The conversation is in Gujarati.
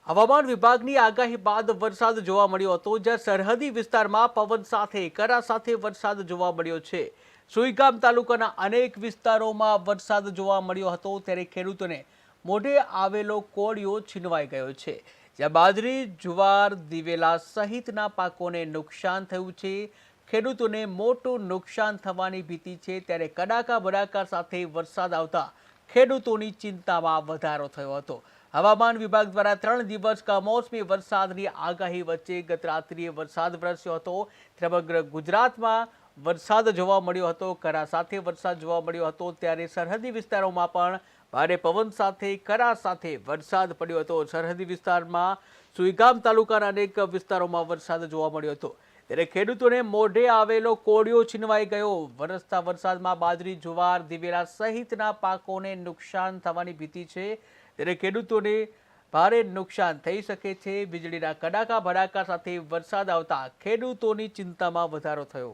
હવામાન વિભાગની આગાહી બાદ વરસાદ જોવા મળ્યો હતો, જ્યાં સરહદી વિસ્તારમાં પવન સાથે કરા સાથે વરસાદ જોવા મળ્યો છે। સુઈગામ તાલુકાના અનેક વિસ્તારોમાં વરસાદ જોવા મળ્યો હતો, ત્યારે ખેડૂતોને મોઢે આવેલો કોળિયો છીનવાઈ ગયો છે, જ્યાં બાજરી, જુવાર, દિવેલા સહિતના પાકોને નુકસાન થયું છે। ખેડૂતોને મોટું નુકસાન થવાની ભીતિ છે, ત્યારે કડાકા ભડાકા સાથે વરસાદ આવતા ખેડૂતોની ચિંતામાં વધારો થયો હતો। હવામાન વિભાગ દ્વારા 3 દિવસ કમોસમી વરસાદની આગાહી વચ્ચે ગત રાત્રિએ વરસાદ વરસ્યો હતો। સમગ્ર ગુજરાતમાં વરસાદ જોવા મળ્યો હતો, કરા સાથે વરસાદ જોવા મળ્યો હતો, ત્યારે સરહદી વિસ્તારોમાં પણ ભારે પવન સાથે કરા સાથે વરસાદ પડ્યો હતો। સરહદી વિસ્તારમાં સુઈગામ તાલુકાના અનેક વિસ્તારોમાં વરસાદ જોવા મળ્યો હતો, ત્યારે ખેડૂતોને મોઢે આવેલો કોળિયો છીનવાઈ ગયો। વરસતા વરસાદમાં બાજરી, જુવાર, દિવેલા સહિતના પાકોને નુકસાન થવાની ભીતિ છે, ત્યારે ખેડૂતોને ભારે નુકસાન થઈ શકે છે। વીજળીના કડાકા ભડાકા સાથે વરસાદ આવતા ખેડૂતોની ચિંતામાં વધારો થયો।